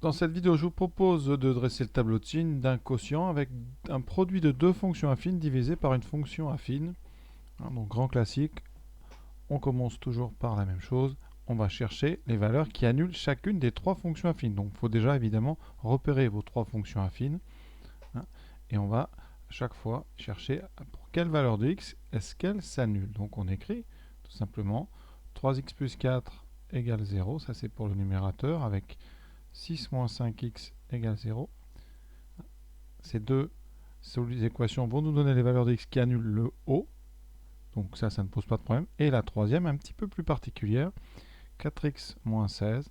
Dans cette vidéo, je vous propose de dresser le tableau de signes d'un quotient avec un produit de deux fonctions affines divisé par une fonction affine. Donc grand classique, on commence toujours par la même chose. On va chercher les valeurs qui annulent chacune des trois fonctions affines. Donc il faut déjà évidemment repérer vos trois fonctions affines. Et on va à chaque fois chercher pour quelle valeur de x est-ce qu'elle s'annule. Donc on écrit tout simplement 3x plus 4 égale 0. Ça c'est pour le numérateur avec 6 moins 5x égale 0. Ces deux équations vont nous donner les valeurs de x qui annulent le haut. Donc ça ne pose pas de problème. Et la troisième, un petit peu plus particulière, 4x moins 16,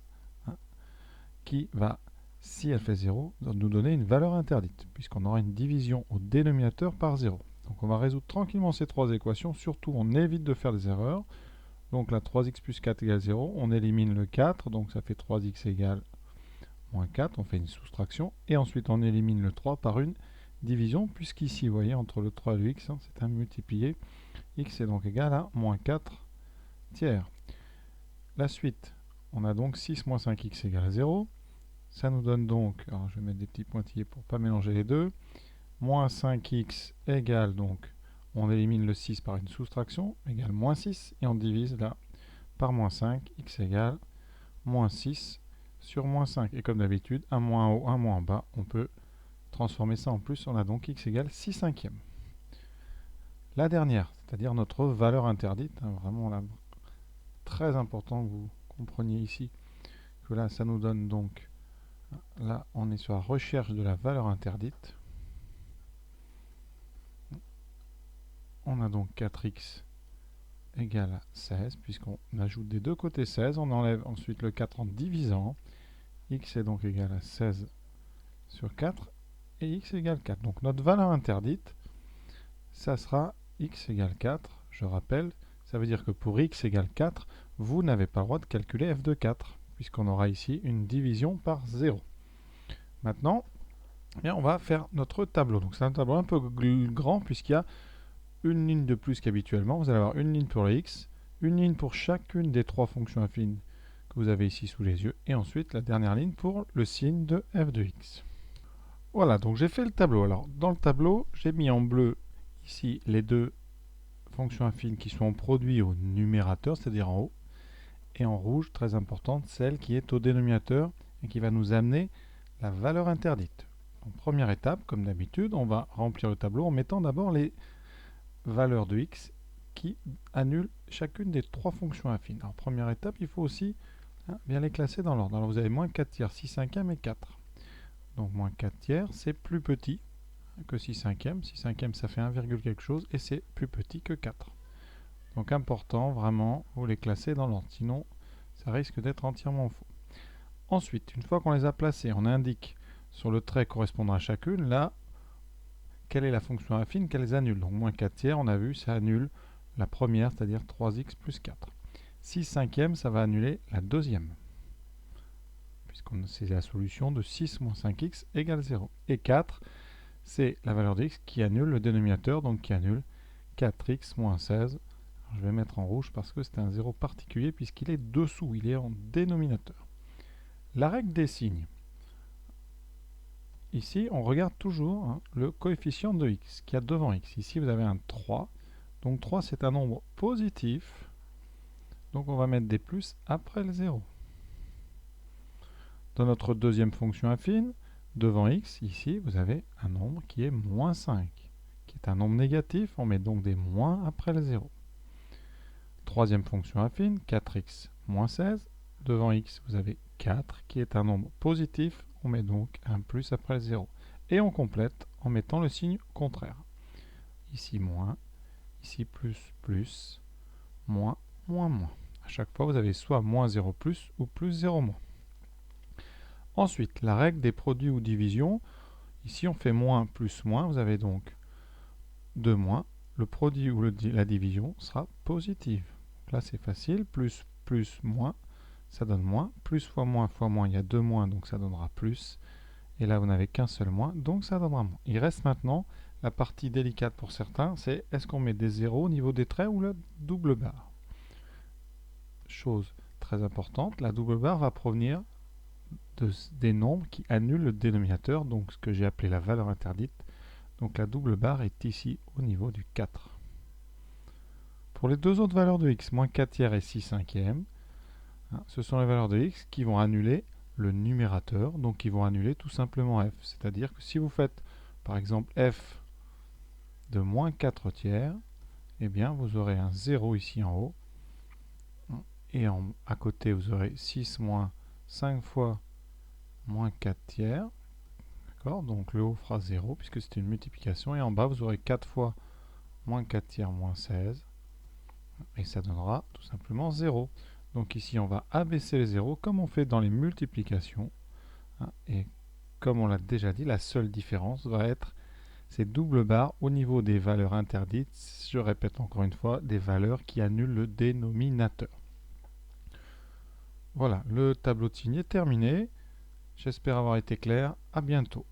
qui va, si elle fait 0, nous donner une valeur interdite, puisqu'on aura une division au dénominateur par 0. Donc on va résoudre tranquillement ces trois équations. Surtout, on évite de faire des erreurs. Donc la 3x plus 4 égale 0, on élimine le 4, donc ça fait 3x égale moins 4, on fait une soustraction, et ensuite on élimine le 3 par une division, puisqu'ici, vous voyez, entre le 3 et le x, c'est un multiplié, x est donc égal à moins 4 tiers. La suite, on a donc 6 moins 5x égale 0, ça nous donne donc, alors je vais mettre des petits pointillés pour ne pas mélanger les deux, moins 5x égale donc, on élimine le 6 par une soustraction, égale moins 6, et on divise là par moins 5, x égale moins 6 sur moins 5. Et comme d'habitude, un moins en haut, un moins en bas, on peut transformer ça en plus. On a donc x égale 6 cinquièmes. La dernière, c'est-à-dire notre valeur interdite, vraiment là, très important que vous compreniez ici, que là, ça nous donne donc, là, on est sur la recherche de la valeur interdite. On a donc 4x égale 16, puisqu'on ajoute des deux côtés 16, on enlève ensuite le 4 en divisant, x est donc égal à 16 sur 4, et x égale 4. Donc notre valeur interdite, ça sera x égale 4. Je rappelle, ça veut dire que pour x égale 4, vous n'avez pas le droit de calculer f de 4, puisqu'on aura ici une division par 0. Maintenant, on va faire notre tableau. Donc c'est un tableau un peu grand, puisqu'il y a une ligne de plus qu'habituellement. Vous allez avoir une ligne pour le x, une ligne pour chacune des trois fonctions affines que vous avez ici sous les yeux, et ensuite la dernière ligne pour le signe de f de x. Voilà, donc j'ai fait le tableau. Alors, dans le tableau, j'ai mis en bleu ici les deux fonctions affines qui sont produites au numérateur, c'est-à-dire en haut, et en rouge, très importante, celle qui est au dénominateur et qui va nous amener la valeur interdite. Donc, première étape, comme d'habitude, on va remplir le tableau en mettant d'abord les valeurs de x qui annulent chacune des trois fonctions affines. Alors, première étape, il faut aussi bien les classer dans l'ordre. Alors, vous avez moins 4 tiers, 6 cinquièmes et 4. Donc moins 4 tiers, c'est plus petit que 6 cinquièmes. 6 cinquièmes, ça fait 1, quelque chose, et c'est plus petit que 4. Donc important, vraiment, vous les classer dans l'ordre, sinon ça risque d'être entièrement faux. Ensuite, une fois qu'on les a placés, on indique sur le trait correspondant à chacune, là, quelle est la fonction affine qu'elles annulent. Donc moins 4 tiers, on a vu, ça annule la première, c'est-à-dire 3x plus 4. 6 cinquièmes, ça va annuler la deuxième, puisqu'on c'est la solution de 6 moins 5x égale 0. Et 4, c'est la valeur de x qui annule le dénominateur, donc qui annule 4x moins 16. Alors, je vais mettre en rouge parce que c'est un 0 particulier puisqu'il est dessous, il est en dénominateur. La règle des signes. Ici, on regarde toujours le coefficient de x qui a devant x. Ici, vous avez un 3. Donc 3, c'est un nombre positif. Donc on va mettre des plus après le 0. Dans notre deuxième fonction affine, devant x, ici, vous avez un nombre qui est moins 5, qui est un nombre négatif. On met donc des moins après le 0. Troisième fonction affine, 4x moins 16. Devant x, vous avez 4, qui est un nombre positif. On met donc un plus après le 0. Et on complète en mettant le signe contraire. Ici moins, ici plus, plus, moins, moins, moins. À chaque fois, vous avez soit moins 0 plus ou plus 0 moins. Ensuite, la règle des produits ou divisions. Ici, on fait moins plus moins. Vous avez donc 2 moins. Le produit ou la division sera positive. Donc là, c'est facile. Plus, plus, moins, ça donne moins. Plus fois, moins, il y a 2 moins, donc ça donnera plus. Et là, vous n'avez qu'un seul moins, donc ça donnera moins. Il reste maintenant la partie délicate pour certains, c'est est-ce qu'on met des zéros au niveau des traits ou la double barre. Chose très importante, la double barre va provenir des nombres qui annulent le dénominateur, donc ce que j'ai appelé la valeur interdite. Donc la double barre est ici au niveau du 4. Pour les deux autres valeurs de x, moins 4 tiers et 6 cinquièmes, ce sont les valeurs de x qui vont annuler le numérateur, donc qui vont annuler tout simplement f. C'est-à-dire que si vous faites par exemple f de moins 4 tiers, eh bien vous aurez un 0 ici en haut, et à côté vous aurez 6 moins 5 fois moins 4 tiers, d'accord, donc le haut fera 0 puisque c'est une multiplication, et en bas vous aurez 4 fois moins 4 tiers moins 16, et ça donnera tout simplement 0. Donc ici on va abaisser les zéros comme on fait dans les multiplications, et comme on l'a déjà dit, la seule différence va être ces doubles barres au niveau des valeurs interdites, je répète encore une fois, des valeurs qui annulent le dénominateur. Voilà, le tableau de signe est terminé. J'espère avoir été clair. À bientôt.